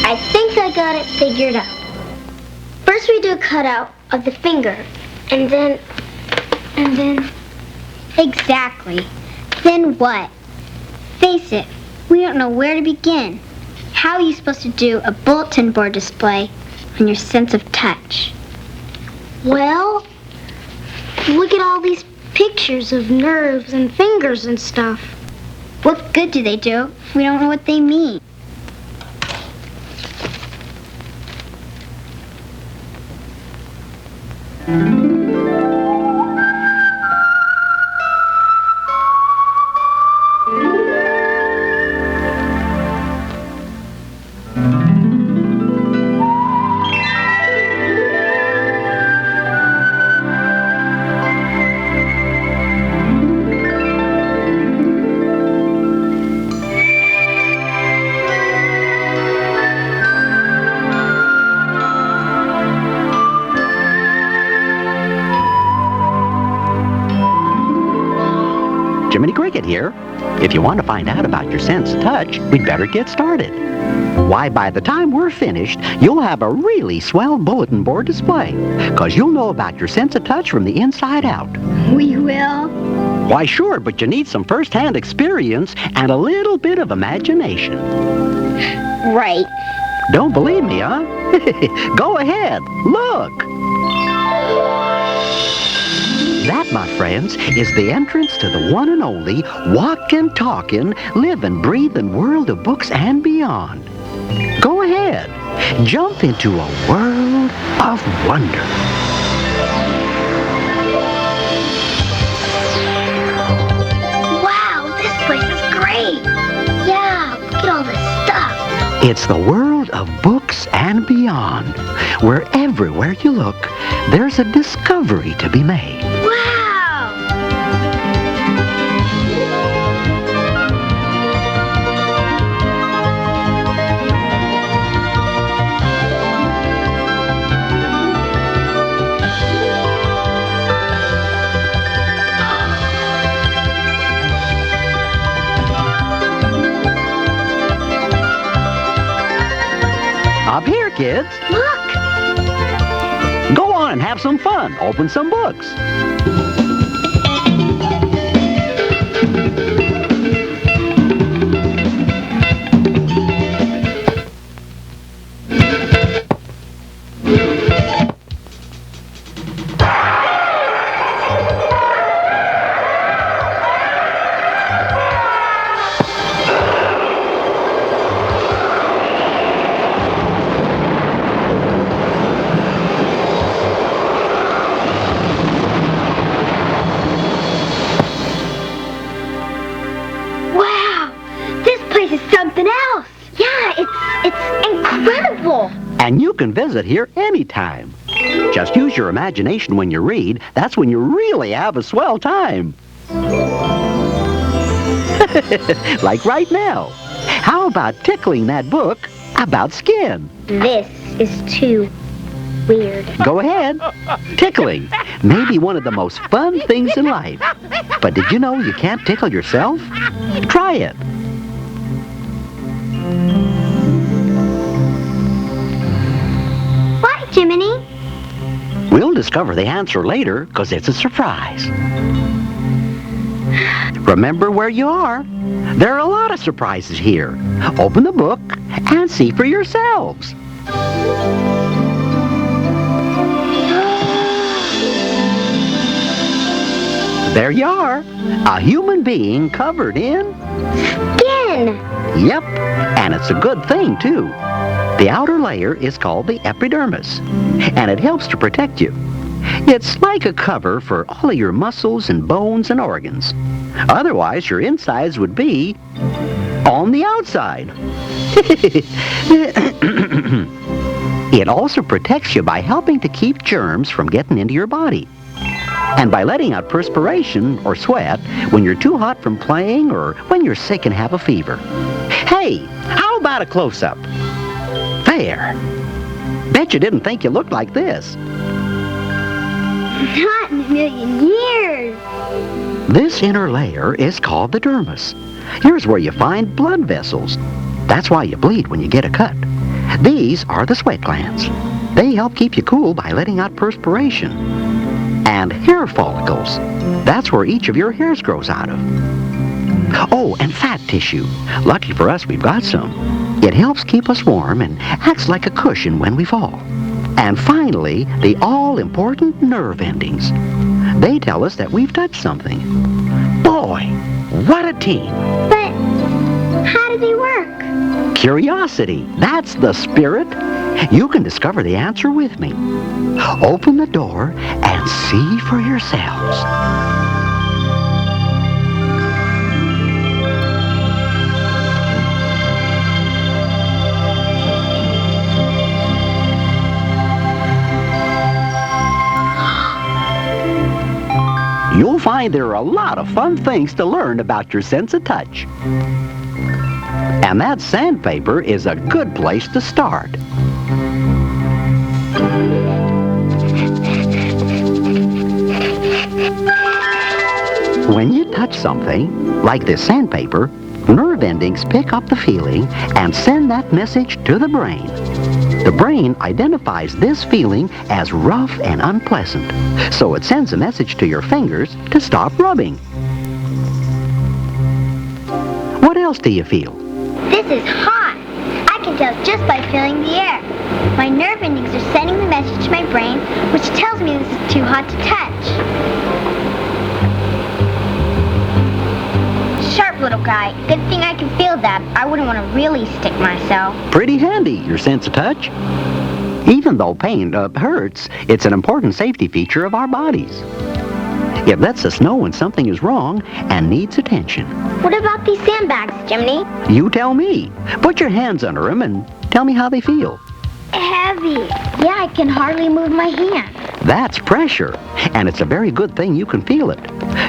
I think I got it figured out. First we do a cutout of the finger, and then... Exactly. Then what? Face it, we don't know where to begin. How are you supposed to do a bulletin board display on your sense of touch? Well, look at all these pictures of nerves and fingers and stuff. What good do they do if we don't know what they mean? Jiminy here. If you want to find out about your sense of touch, we'd better get started. Why, by the time we're finished, you'll have a really swell bulletin board display, because you'll know about your sense of touch from the inside out. We will? Why, sure, but you need some first-hand experience and a little bit of imagination. Right. Don't believe me, huh? Go ahead, look. That, my friends, is the entrance to the one and only walkin', talkin', live and breathin' world of books and beyond. Go ahead, jump into a world of wonder. Wow, this place is great. Yeah, look at all this stuff. It's the world of books and beyond, where everywhere you look, there's a discovery to be made. Up here, kids. Look! Go on and have some fun. Open some books. And you can visit here anytime. Just use your imagination when you read. That's when you really have a swell time. Like right now. How about tickling that book about skin? This is too weird. Go ahead. Tickling. Maybe one of the most fun things in life. But did you know you can't tickle yourself? Try it. Jiminy? We'll discover the answer later, because it's a surprise. Remember where you are. There are a lot of surprises here. Open the book and see for yourselves. There you are. A human being covered in... skin! Yep, and it's a good thing, too. The outer layer is called the epidermis, and it helps to protect you. It's like a cover for all of your muscles and bones and organs. Otherwise, your insides would be on the outside. It also protects you by helping to keep germs from getting into your body. And by letting out perspiration or sweat when you're too hot from playing or when you're sick and have a fever. Hey, how about a close-up? There. Bet you didn't think you looked like this. Not in a million years. This inner layer is called the dermis. Here's where you find blood vessels. That's why you bleed when you get a cut. These are the sweat glands. They help keep you cool by letting out perspiration. And hair follicles. That's where each of your hairs grows out of. Oh, and fat tissue. Lucky for us, we've got some. It helps keep us warm and acts like a cushion when we fall. And finally, the all-important nerve endings. They tell us that we've touched something. Boy, what a team. But how do they work? Curiosity, that's the spirit. You can discover the answer with me. Open the door and see for yourselves. You'll find there are a lot of fun things to learn about your sense of touch. And that sandpaper is a good place to start. When you touch something, like this sandpaper, nerve endings pick up the feeling and send that message to the brain. The brain identifies this feeling as rough and unpleasant, so it sends a message to your fingers to stop rubbing. What else do you feel? This is hot. I can tell just by feeling the air. My nerve endings are sending the message to my brain, which tells me this is too hot to touch. Sharp little guy. Good thing I can feel that. I wouldn't want to really stick myself. Pretty handy, your sense of touch. Even though pain hurts, it's an important safety feature of our bodies. It lets us know when something is wrong and needs attention. What about these sandbags, Jiminy? You tell me. Put your hands under them and tell me how they feel. Heavy. Yeah, I can hardly move my hand. That's pressure, and it's a very good thing you can feel it.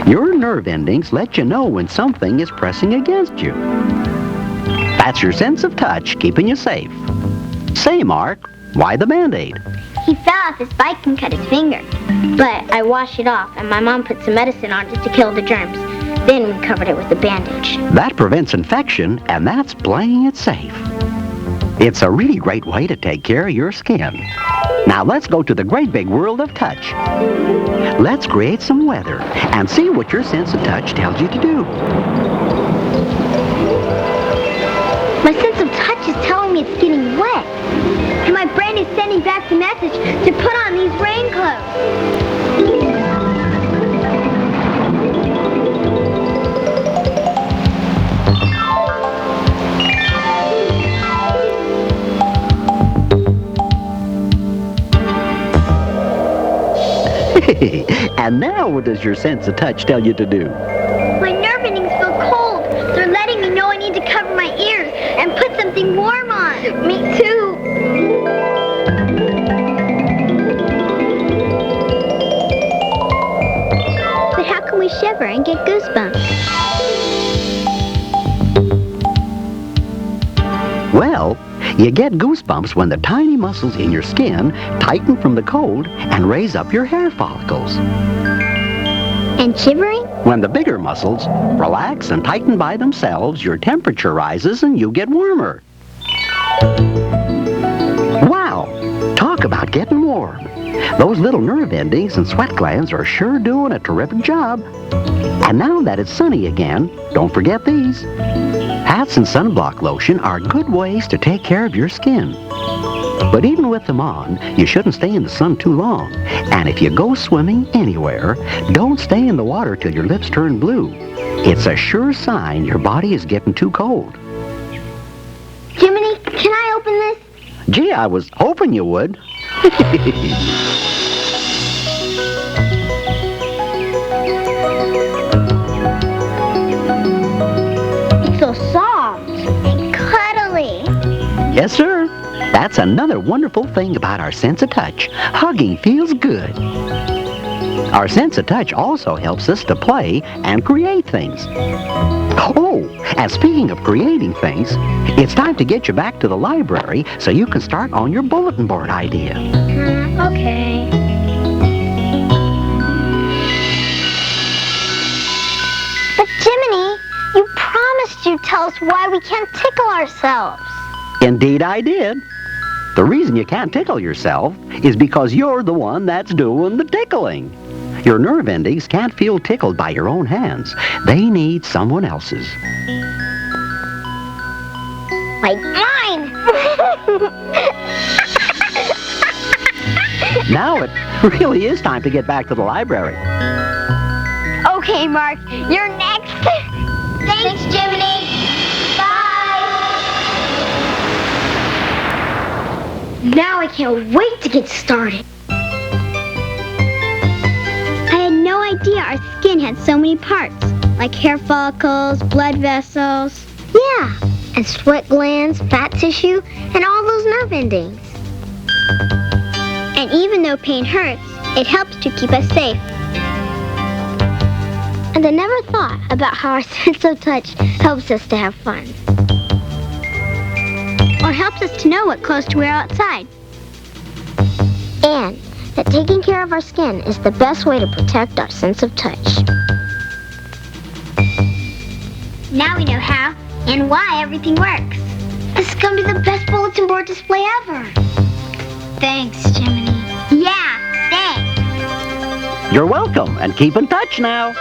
Your nerve endings let you know when something is pressing against you. That's your sense of touch keeping you safe. Say, Mark, why the Band-Aid? He fell off his bike and cut his finger. But I washed it off, and my mom put some medicine on it to kill the germs. Then we covered it with a bandage. That prevents infection, and that's playing it safe. It's a really great way to take care of your skin. Now let's go to the great big world of touch. Let's create some weather and see what your sense of touch tells you to do. My sense of touch is telling me it's getting wet. And my brain is sending back the message to put on these rain clothes. And now what does your sense of touch tell you to do? My nerve endings feel cold. They're letting me know I need to cover my ears and put something warm on. Me too. But how can we shiver and get goosebumps? Well, you get goosebumps when the tiny muscles in your skin tighten from the cold and raise up your hair follicles. And shivering? When the bigger muscles relax and tighten by themselves, your temperature rises and you get warmer. Wow! Talk about getting warm. Those little nerve endings and sweat glands are sure doing a terrific job. And now that it's sunny again, don't forget these. Hats and sunblock lotion are good ways to take care of your skin. But even with them on, you shouldn't stay in the sun too long. And if you go swimming anywhere, don't stay in the water till your lips turn blue. It's a sure sign your body is getting too cold. Jiminy, can I open this? Gee, I was hoping you would. It's so soft and cuddly. Yes, sir. That's another wonderful thing about our sense of touch. Hugging feels good. Our sense of touch also helps us to play and create things. Oh, and speaking of creating things, it's time to get you back to the library so you can start on your bulletin board idea. Okay. But Jiminy, you promised you'd tell us why we can't tickle ourselves. Indeed I did. The reason you can't tickle yourself is because you're the one that's doing the tickling. Your nerve endings can't feel tickled by your own hands. They need someone else's. Like mine! Now it really is time to get back to the library. Okay, Mark, you're next. Thanks, Jiminy. Now I can't wait to get started. I had no idea our skin had so many parts, like hair follicles, blood vessels. Yeah, and sweat glands, fat tissue, and all those nerve endings. And even though pain hurts, it helps to keep us safe. And I never thought about how our sense of touch helps us to have fun. Or helps us to know what clothes to wear outside. And that taking care of our skin is the best way to protect our sense of touch. Now we know how and why everything works. This is going to be the best bulletin board display ever. Thanks, Jiminy. Yeah, thanks. You're welcome, and keep in touch now.